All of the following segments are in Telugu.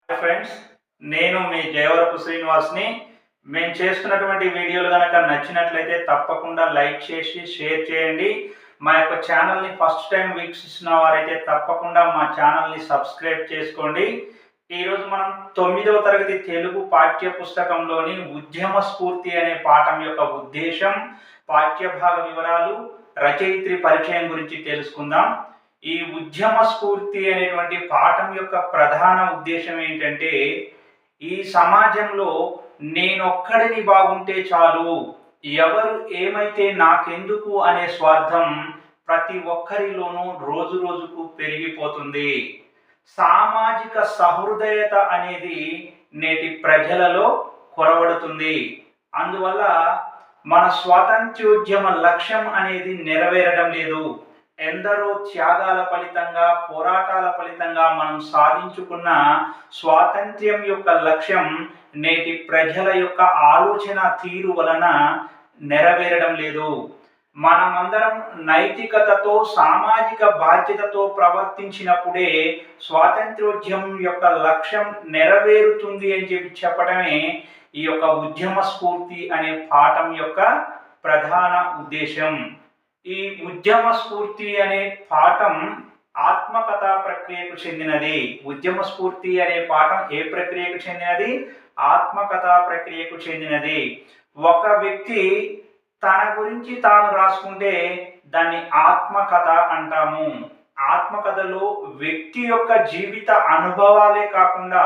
ఫ్రెండ్స్, నేను మీ జయవరపు శ్రీనివాస్ని. మేము చేస్తున్నటువంటి వీడియోలు కనుక నచ్చినట్లయితే తప్పకుండా లైక్ చేసి షేర్ చేయండి. మా యొక్క ఛానల్ని ఫస్ట్ టైం వీక్షిస్తున్న వారైతే తప్పకుండా మా ఛానల్ని సబ్స్క్రైబ్ చేసుకోండి. ఈరోజు మనం 9వ తరగతి తెలుగు పాఠ్య పుస్తకంలోని ఉద్యమ స్ఫూర్తి అనే పాఠం యొక్క ఉద్దేశం, పాఠ్యభాగ వివరాలు, రచయిత్రి పరిచయం గురించి తెలుసుకుందాం. ఈ ఉద్యమ స్ఫూర్తి అనేటువంటి పాఠం యొక్క ప్రధాన ఉద్దేశం ఏంటంటే, ఈ సమాజంలో నేనొక్కడిని బాగుంటే చాలు, ఎవరు ఏమైతే నాకెందుకు అనే స్వార్థం ప్రతి ఒక్కరిలోనూ రోజు రోజుకు పెరిగిపోతుంది. సామాజిక సహృదయత అనేది నేటి ప్రజలలో కొరవడుతుంది. అందువల్ల మన స్వాతంత్ర్యోద్యమ లక్ష్యం అనేది నెరవేరడం లేదు. ఎందరో త్యాగాల ఫలితంగా, పోరాటాల ఫలితంగా మనం సాధించుకున్న స్వాతంత్ర్యం యొక్క లక్ష్యం నేటి ప్రజల యొక్క ఆలోచన తీరు వలన నెరవేరడం లేదు. మనమందరం నైతికతతో, సామాజిక బాధ్యతతో ప్రవర్తించినప్పుడే స్వాతంత్ర్యోద్యమం యొక్క లక్ష్యం నెరవేరుతుంది అని చెప్పడమే ఈ యొక్క ఉద్యమ స్ఫూర్తి అనే పాఠం యొక్క ప్రధాన ఉద్దేశం. ఈ ఉద్యమ స్ఫూర్తి అనే పాఠం ఆత్మకథా ప్రక్రియకు చెందినది. ఉద్యమ స్ఫూర్తి అనే పాఠం ఏ ప్రక్రియకు చెందినది? ఆత్మకథా ప్రక్రియకు చెందినది. ఒక వ్యక్తి తన గురించి తాను రాసుకుంటే దాన్ని ఆత్మకథ అంటాము. ఆత్మకథలో వ్యక్తి యొక్క జీవిత అనుభవాలే కాకుండా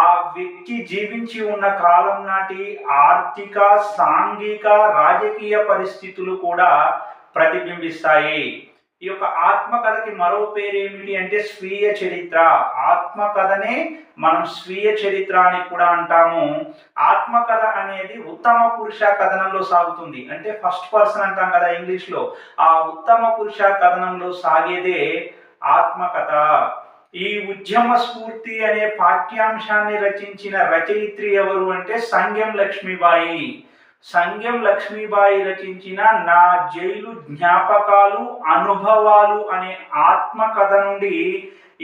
ఆ వ్యక్తి జీవించి ఉన్న కాలం నాటి ఆర్థిక, సాంఘిక, రాజకీయ పరిస్థితులు కూడా ప్రతిబింబిస్తాయి. ఈ యొక్క ఆత్మకథకి మరో పేరు ఏమిటి అంటే స్వీయ చరిత్ర. ఆత్మకథనే మనం స్వీయ చరిత్ర అని కూడా అంటాము. ఆత్మకథ అనేది ఉత్తమ పురుష కథనంలో సాగుతుంది. అంటే ఫస్ట్ పర్సన్ అంటాం కదా ఇంగ్లీష్లో. ఆ ఉత్తమ పురుష కథనంలో సాగేదే ఆత్మకథ. ఈ ఉద్యమ స్ఫూర్తి అనే పాఠ్యాంశాన్ని రచించిన రచయిత్రి ఎవరు అంటే సంగెం లక్ష్మీబాయి. సంగెం లక్ష్మీబాయి రచించిన నా జైలు జ్ఞాపకాలు, అనుభవాలు అనే ఆత్మకథ నుండి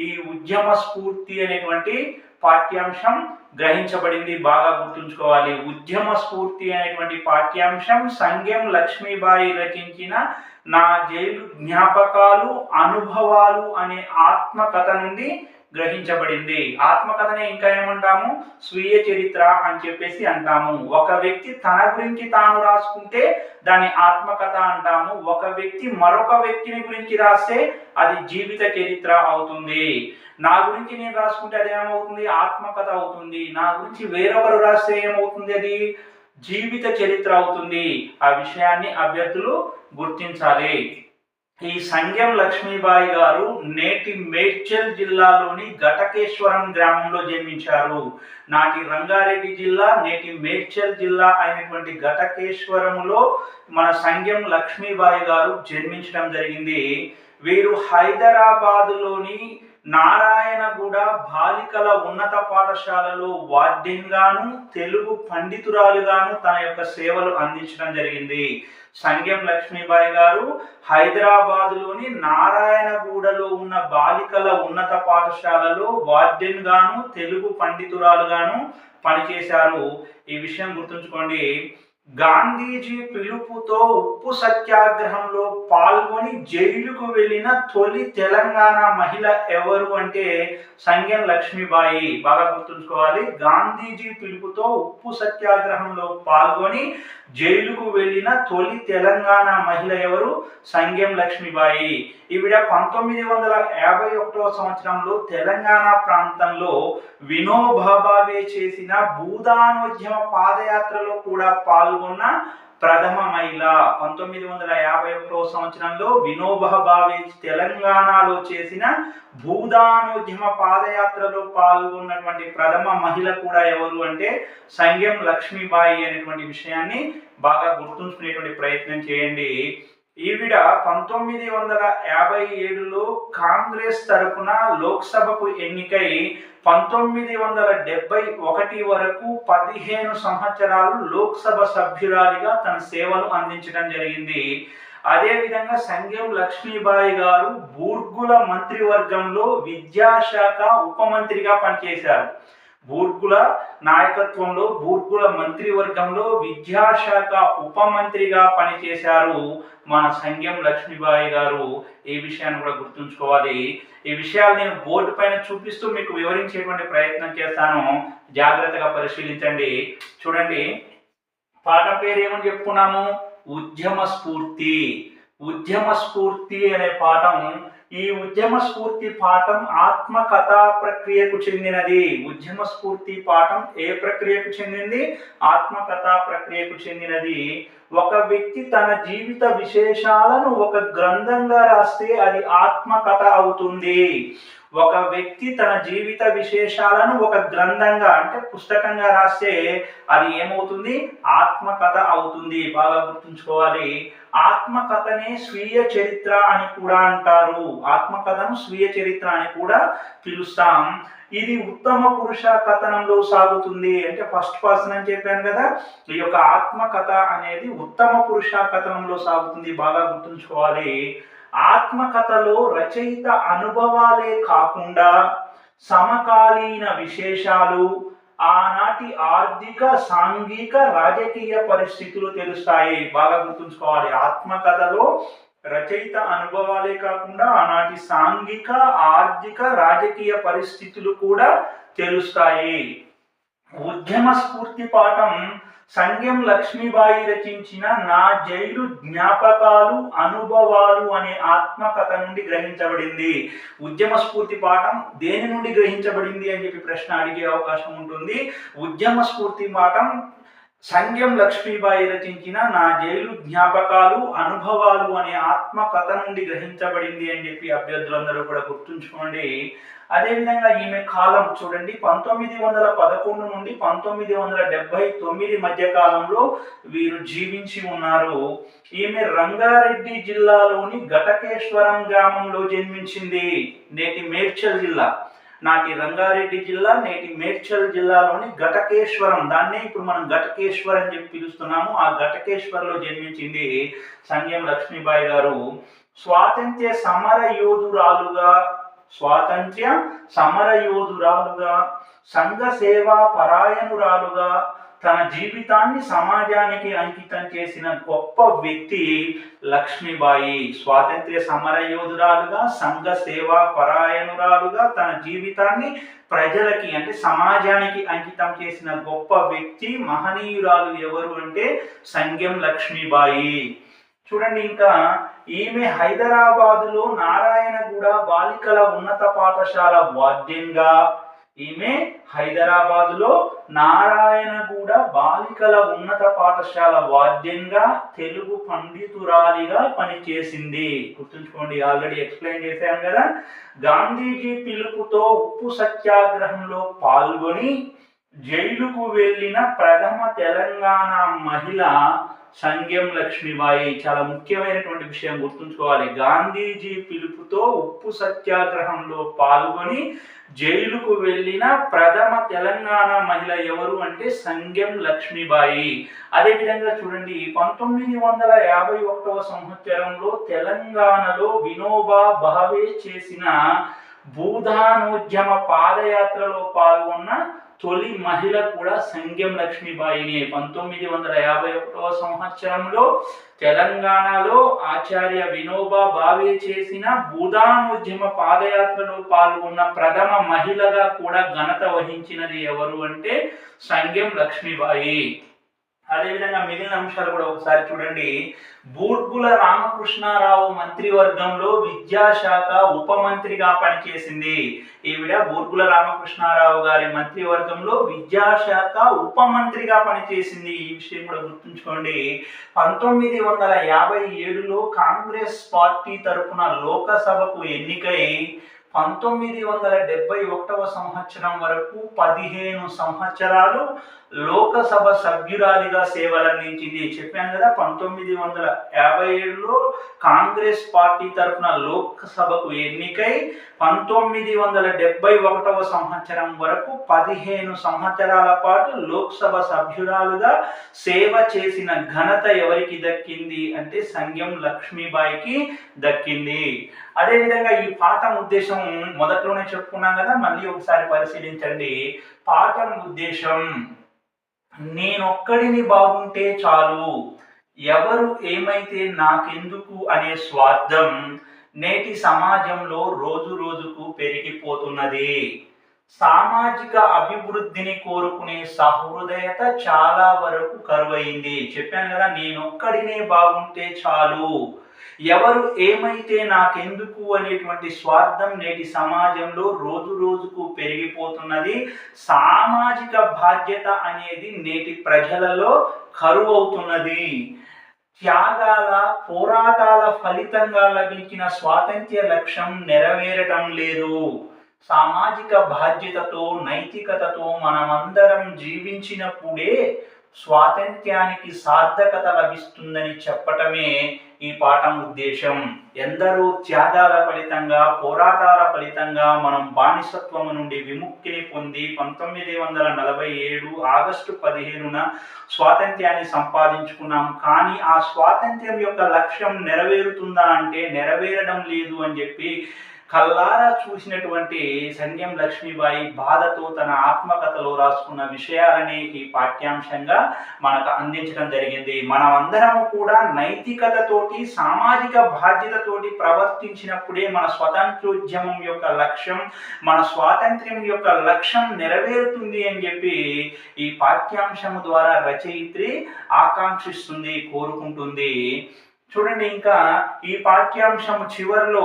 ఈ ఉద్యమ స్ఫూర్తి అనేటువంటి పాఠ్యాంశం గ్రహించబడింది. బాగా గుర్తుంచుకోవాలి. ఉద్యమ స్ఫూర్తి అనేటువంటి పాఠ్యాంశం సంగెం లక్ష్మీబాయి రచించిన నా జైలు జ్ఞాపకాలు, అనుభవాలు అనే ఆత్మకథ నుండి గ్రహించబడింది. ఆత్మకథనే ఇంకా ఏమంటాము? స్వీయ చరిత్ర అని చెప్పేసి అంటాము. ఒక వ్యక్తి తన గురించి తాను రాసుకుంటే దాన్ని ఆత్మకథ అంటాము. ఒక వ్యక్తి మరొక వ్యక్తిని గురించి రాస్తే అది జీవిత చరిత్ర అవుతుంది. నా గురించి నేను రాసుకుంటే అది ఏమవుతుంది? ఆత్మకథ అవుతుంది. నా గురించి వేరొకరు రాస్తే ఏమవుతుంది? అది జీవిత చరిత్ర అవుతుంది. ఆ విషయాన్ని అభ్యర్థులు గుర్తించాలి. ఈ సంగెం లక్ష్మీబాయి గారు నేటి మేడ్చల్ జిల్లాలోని ఘటకేశ్వరం గ్రామంలో జన్మించారు. నాటి రంగారెడ్డి జిల్లా, నేటి మేడ్చల్ జిల్లా అయినటువంటి ఘటకేశ్వరములో మన సంగెం లక్ష్మీబాయి గారు జన్మించడం జరిగింది. వీరు హైదరాబాదులోని నారాయణగూడ బాలికల ఉన్నత పాఠశాలలో వార్డెన్ గాను, తెలుగు పండితురాలుగాను తన యొక్క సేవలు అందించడం జరిగింది. సంగెం లక్ష్మీబాయి గారు హైదరాబాదులోని నారాయణగూడలో ఉన్న బాలికల ఉన్నత పాఠశాలలో వార్డెన్ గాను, తెలుగు పండితురాలుగాను పనిచేశారు. ఈ విషయం గుర్తుంచుకోండి. గాంధీజీ పిలుపుతో ఉప్పు సత్యాగ్రహంలో పాల్గొని జైలుకు వెళ్ళిన తొలి తెలంగాణ మహిళ ఎవరు అంటే సంగెం లక్ష్మీబాయి. బాగా గుర్తుంచుకోవాలి. గాంధీజీ పిలుపుతో ఉప్పు సత్యాగ్రహంలో పాల్గొని జైలుకు వెళ్ళిన తొలి తెలంగాణ మహిళ ఎవరు? సంగెం లక్ష్మీబాయి. ఈవిడ 1951వ సంవత్సరంలో తెలంగాణ ప్రాంతంలో వినోబాబావే చేసిన భూదానోద్యమ పాదయాత్రలో కూడా పాల్గొన్న ప్రథమ మహిళ. 1951వ సంవత్సరంలో వినోబా భావే తెలంగాణలో చేసిన భూదానోద్యమ పాదయాత్రలో పాల్గొన్నటువంటి ప్రథమ మహిళ కూడా ఎవరు అంటే సంగెం లక్ష్మీబాయి అనేటువంటి విషయాన్ని బాగా గుర్తుంచుకునేటువంటి ప్రయత్నం చేయండి. ఈవిడ 1957లో కాంగ్రెస్ తరపున లోక్సభకు ఎన్నికై 1971 వరకు 15 సంవత్సరాలు లోక్సభ సభ్యురాలిగా తన సేవలు అందించడం జరిగింది. అదేవిధంగా సంగెం లక్ష్మీబాయి గారు బూర్గుల మంత్రివర్గంలో విద్యాశాఖ ఉప మంత్రిగా పనిచేశారు. బూర్గుల నాయకత్వంలో బూర్గుల మంత్రివర్గంలో విద్యాశాఖ ఉప మంత్రిగా పనిచేశారు మన సంగెం లక్ష్మీబాయి గారు. ఈ విషయాన్ని కూడా గుర్తుంచుకోవాలి. ఈ విషయాలు నేను బోర్డు పైన చూపిస్తూ మీకు వివరించేటువంటి ప్రయత్నం చేస్తాను, జాగ్రత్తగా పరిశీలించండి. చూడండి, పాఠం పేరు ఏమని చెప్పుకున్నాము? ఉద్యమ స్ఫూర్తి. ఉద్యమ స్ఫూర్తి అనే పాఠం. ఈ ఉద్యమ స్ఫూర్తి పాఠం ఆత్మకథా ప్రక్రియకు చెందినది. ఉద్యమ స్ఫూర్తి పాఠం ఏ ప్రక్రియకు చెందింది? ఆత్మకథా ప్రక్రియకు చెందినది. ఒక వ్యక్తి తన జీవిత విశేషాలను ఒక గ్రంథంగా రాస్తే అది ఆత్మకథ అవుతుంది. ఒక వ్యక్తి తన జీవిత విశేషాలను ఒక గ్రంథంగా అంటే పుస్తకంగా రాస్తే అది ఏమవుతుంది? ఆత్మకథ అవుతుంది. బాగా గుర్తుంచుకోవాలి. ఆత్మకథనే స్వీయ చరిత్ర అని కూడా అంటారు. ఆత్మకథను స్వీయ చరిత్ర అని కూడా పిలుస్తాం. ఇది ఉత్తమ పురుష కథనంలో సాగుతుంది. అంటే ఫస్ట్ పర్సన్ అని చెప్పాను కదా, ఈ యొక్క ఆత్మకథ అనేది ఉత్తమ పురుష కథనంలో సాగుతుంది. బాగా గుర్తుంచుకోవాలి. ఆత్మకథలో రచయిత అనుభవాలే కాకుండా సమకాలీన విశేషాలు, ఆనాటి ఆర్థిక, సాంఘిక, రాజకీయ పరిస్థితులు తెలుస్తాయి. బాగా గుర్తుంచుకోవాలి. ఆత్మకథలో రచయిత అనుభవాలే కాకుండా ఆనాటి సాంఘిక, ఆర్థిక, రాజకీయ పరిస్థితులు కూడా తెలుస్తాయి. ఉద్యమ స్ఫూర్తి పాఠం సంగెం లక్ష్మీబాయి రచించిన నా జైలు జ్ఞాపకాలు అనుభవాలు అనే ఆత్మకథ నుండి గ్రహించబడింది. ఉద్యమ స్ఫూర్తి పాఠం దేని నుండి గ్రహించబడింది అని చెప్పి ప్రశ్న అడిగే అవకాశం ఉంటుంది. ఉద్యమ స్ఫూర్తి పాఠం సంగెం లక్ష్మీబాయి రచించిన నా జైలు జ్ఞాపకాలు అనుభవాలు అనే ఆత్మకథ నుండి గ్రహించబడింది అని చెప్పి అభ్యర్థులందరూ కూడా గుర్తుంచుకోండి. అదేవిధంగా ఈమె కాలం చూడండి, 1911 నుండి 1979 మధ్య కాలంలో వీరు జీవించి ఉన్నారు. ఈమె రంగారెడ్డి జిల్లాలోని ఘటకేశ్వరం గ్రామంలో జన్మించింది. నేటి మేడ్చల్ జిల్లా, నాటి రంగారెడ్డి జిల్లా, నేటి మేడ్చల్ జిల్లాలోని ఘటకేశ్వరం, దాన్నే ఇప్పుడు మనం ఘటకేశ్వర్ అని చెప్పి పిలుస్తున్నాము. ఆ ఘటకేశ్వర్లో జన్మించింది సంగెం లక్ష్మీబాయి గారు. స్వాతంత్ర్య సమర యోధురాలుగా సంఘ సేవా పరాయణురాలుగా తన జీవితాన్ని సమాజానికి అంకితం చేసిన గొప్ప వ్యక్తి లక్ష్మీబాయి. స్వాతంత్ర్య సమర యోధురాలుగా సంఘ సేవా పరాయణురాలుగా తన జీవితాన్ని ప్రజలకి అంటే సమాజానికి అంకితం చేసిన గొప్ప వ్యక్తి, మహనీయురాలు ఎవరు అంటే సంగెం లక్ష్మీబాయి. చూడండి, ఇంకా ఈమె హైదరాబాదులో నారాయణగూడ బాలికల ఉన్నత పాఠశాల వార్డెన్గా, ఈమె హైదరాబాదులో నారాయణగూడ బాలికల ఉన్నత పాఠశాల వార్డెన్గా తెలుగు పండితురాలిగా పనిచేసింది. గుర్తుంచుకోండి, ఆల్రెడీ ఎక్స్ప్లెయిన్ చేశాను కదా. గాంధీజీ పిలుపుతో ఉప్పు సత్యాగ్రహంలో పాల్గొని జైలుకు వెళ్ళిన ప్రథమ తెలంగాణ మహిళ సంగెం లక్ష్మీబాయి. చాలా ముఖ్యమైనటువంటి విషయం గుర్తుంచుకోవాలి. గాంధీజీ పిలుపుతో ఉప్పు సత్యాగ్రహంలో పాల్గొని జైలుకు వెళ్ళిన ప్రథమ తెలంగాణ మహిళ ఎవరు అంటే సంగెం లక్ష్మీబాయి. అదేవిధంగా చూడండి, 1951 సంవత్సరంలో తెలంగాణలో వినోబా భావే చేసిన భూదానోద్యమ పాదయాత్రలో పాల్గొన్న తొలి మహిళ కూడా సంగెం లక్ష్మీబాయిని. 1951 సంవత్సరంలో తెలంగాణలో ఆచార్య వినోబా భావే చేసిన భూదానోద్యమ పాదయాత్రలో పాల్గొన్న ప్రథమ మహిళగా కూడా ఘనత వహించినది ఎవరు అంటే సంగెం లక్ష్మీబాయి. అదేవిధంగా మిగిలిన అంశాలు కూడా ఒకసారి చూడండి. బూర్గుల రామకృష్ణారావు మంత్రివర్గంలో విద్యాశాఖ ఉప మంత్రిగా పనిచేసింది. ఈవిడ బూర్గుల రామకృష్ణారావు గారి మంత్రివర్గంలో విద్యాశాఖ ఉప మంత్రిగా పనిచేసింది. ఈ విషయం కూడా గుర్తుంచుకోండి. 1957లో కాంగ్రెస్ పార్టీ తరఫున లోకసభకు ఎన్నికై 1971వ సంవత్సరం వరకు 15 సంవత్సరాలు లోకసభ సభ్యురాలిగా సేవలందించింది. చెప్పాను కదా, 1957లో కాంగ్రెస్ పార్టీ తరఫున లోక్సభకు ఎన్నికై 1971వ సంవత్సరం వరకు 15 సంవత్సరాల పాటు లోక్సభ సభ్యురాలుగా సేవ చేసిన ఘనత ఎవరికి దక్కింది అంటే సంగెం లక్ష్మీబాయికి దక్కింది. అదేవిధంగా ఈ పాఠం ఉద్దేశం మొదట్లోనే చెప్పుకున్నాం కదా, మళ్ళీ ఒకసారి పరిశీలించండి. పాఠం ఉద్దేశం: నేనొక్కడిని బాగుంటే చాలు, ఎవరు ఏమైతే నాకెందుకు అనే స్వార్థం నేటి సమాజంలో రోజు రోజుకు పెరిగిపోతున్నది. సామాజిక అభివృద్ధిని కోరుకునే సహృదయత చాలా వరకు కరువైంది. చెప్పాను కదా, నేనొక్కడినే బాగుంటే చాలు, ఎవరు ఏమైతే నాకెందుకు అనేటువంటి స్వార్థం నేటి సమాజంలో రోజు రోజుకు పెరిగిపోతున్నది. సామాజిక బాధ్యత అనేది నేటి ప్రజలలో కరువవుతున్నది. త్యాగాల పోరాటాల ఫలితంగా లభించిన స్వాతంత్ర్య లక్ష్యం నెరవేరటం లేదు. సామాజిక బాధ్యతతో నైతికతతో మనమందరం జీవించినప్పుడే స్వాతంత్ర్యానికి సార్థకత లభిస్తుందని చెప్పటమే ఈ పాఠం ఉద్దేశం. ఎందరో త్యాగాల ఫలితంగా పోరాటాల ఫలితంగా మనం బానిసత్వం నుండి విముక్తిని పొంది 1947 ఆగస్టు 15న స్వాతంత్ర్యాన్ని సంపాదించుకున్నాం. కానీ ఆ స్వాతంత్ర్యం యొక్క లక్ష్యం నెరవేరుతుందా అంటే నెరవేరడం లేదు అని చెప్పి కల్లారా చూసినటువంటి సంగెం లక్ష్మీబాయి బాధతో తన ఆత్మకథలో రాసుకున్న విషయాలని ఈ పాఠ్యాంశంగా మనకు అందించడం జరిగింది. మనమందరము కూడా నైతికతతోటి సామాజిక బాధ్యతతోటి ప్రవర్తించినప్పుడే మన స్వతంత్రోద్యమం యొక్క లక్ష్యం, మన స్వాతంత్ర్యం యొక్క లక్ష్యం నెరవేరుతుంది అని చెప్పి ఈ పాఠ్యాంశం ద్వారా రచయిత్రి ఆకాంక్షిస్తుంది, కోరుకుంటుంది. చూడండి, ఇంకా ఈ పాఠ్యాంశం చివరిలో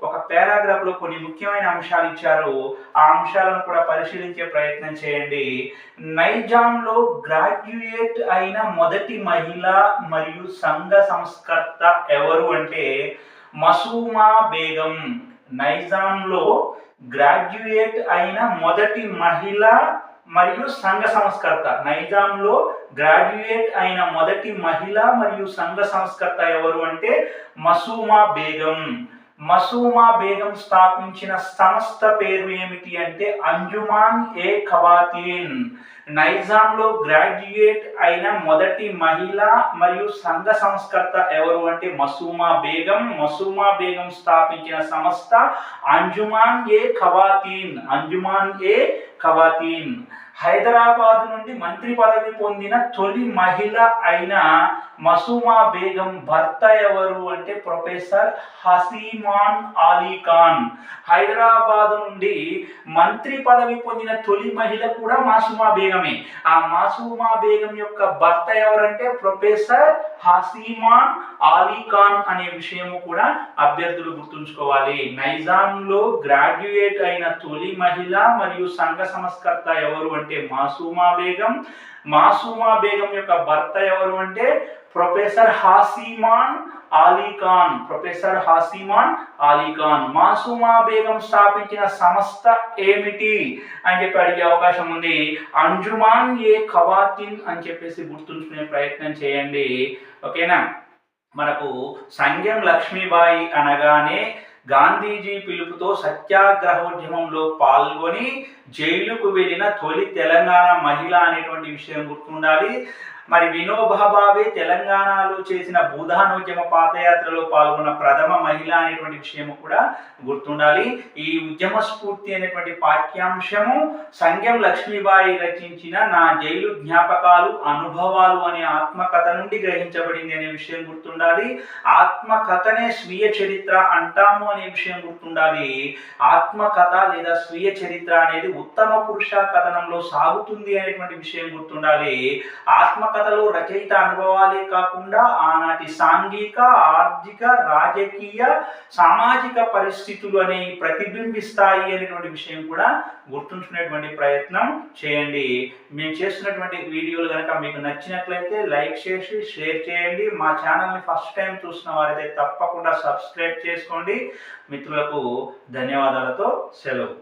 ఒక పారాగ్రాఫ్ లో కొన్ని ముఖ్యమైన అంశాలు ఇచ్చారు. ఆ అంశాలను కూడా పరిశీలించే ప్రయత్నం చేయండి. నైజాంలో గ్రాడ్యుయేట్ అయిన మొదటి మహిళ మరియు సంఘ సంస్కర్త ఎవరు అంటే మసూమా బేగం. నైజాంలో గ్రాడ్యుయేట్ అయిన మొదటి మహిళ మరియు సంఘ సంస్కర్త. నైజాంలో గ్రాడ్యుయేట్ అయిన మొదటి మహిళ మరియు సంఘ సంస్కర్త ఎవరు అంటే మసూమా బేగం. మసూమా బేగం స్థాపించిన సంస్థ పేరు ఏమిటి అంటే అంజుమాన్ ఏ ఖవాతీన్. నైజాంలో గ్రాడ్యుయేట్ అయిన మొదటి మహిళ మరియు సంఘ సంస్కర్త ఎవరు అంటే మసూమా బేగం. మసూమా బేగం స్థాపించిన సంస్థ అంజుమాన్ ఏ ఖవాతీన్. అంజుమాన్ ఏ ఖవాతీన్. హైదరాబాద్ నుండి మంత్రి పదవి పొందిన తొలి మహిళ అయిన మసూమా బేగం భర్త ఎవరు అంటే ప్రొఫెసర్ హసీమాన్ అలీ ఖాన్. హైదరాబాద్ నుండి మంత్రి పదవి పొందిన తొలి మహిళ కూడా మాసూమా బేగమే. ఆ మాసూమా బేగం యొక్క భర్త ఎవరంటే ప్రొఫెసర్ హసీమాన్ అలీ ఖాన్ అనే విషయము కూడా అభ్యర్థులు గుర్తుంచుకోవాలి. నైజాంలో గ్రాడ్యుయేట్ అయిన తొలి మహిళ మరియు సంఘ సంస్కర్త ఎవరు అంటే మాసూమా బేగం. మాసూమా బేగం యొక్క భర్త ఎవరు అంటే ప్రొఫెసర్ హసీమాన్ అలీ ఖాన్. ప్రొఫెసర్ హసీమాన్ అలీ ఖాన్. మాసూమా బేగం స్థాపించిన సంస్థ ఏమిటి అని చెప్పి అడిగే అవకాశం ఉంది. అంజుమాన్ ఏ ఖవాతీన్ అని చెప్పేసి గుర్తుంచుకునే ప్రయత్నం చేయండి. ఓకేనా. మనకు సంగెం లక్ష్మీబాయి అనగానే గాంధీజీ పిలుపుతో సత్యాగ్రహోద్యమంలో పాల్గొని జైలుకు వెళ్ళిన తొలి తెలంగాణ మహిళ అనేటువంటి విషయం గుర్తుండాలి. మరి వినోబా భావే తెలంగాణలో చేసిన భూదానోద్యమ పాదయాత్రలో పాల్గొన్న ప్రథమ మహిళ అనేటువంటి విషయము కూడా గుర్తుండాలి. ఈ ఉద్యమ స్ఫూర్తి అనేటువంటి పాఠ్యాంశము సంగెం లక్ష్మీబాయి రచించిన నా జైలు జ్ఞాపకాలు అనుభవాలు అనే ఆత్మకథ నుండి గ్రహించబడింది అనే విషయం గుర్తుండాలి. ఆత్మకథనే స్వీయ చరిత్ర అంటాము అనే విషయం గుర్తుండాలి. ఆత్మకథ లేదా స్వీయ చరిత్ర అనేది ఉత్తమ పురుష కథనంలో సాగుతుంది అనేటువంటి విషయం గుర్తుండాలి. ఆత్మకథ కథలు రచయిత అనుభవాలే కాకుండా ఆనాటి సాంఘిక, ఆర్థిక, రాజకీయ, సామాజిక పరిస్థితులు అనేవి ప్రతిబింబిస్తాయి అనేటువంటి విషయం కూడా గుర్తుంచుకునేటువంటి ప్రయత్నం చేయండి. మేము చేస్తున్నటువంటి వీడియోలు కనుక మీకు నచ్చినట్లయితే లైక్ చేసి షేర్ చేయండి. మా ఛానల్ని ఫస్ట్ టైం చూసిన వారైతే తప్పకుండా సబ్స్క్రైబ్ చేసుకోండి. మిత్రులకు ధన్యవాదాలతో సెలవు.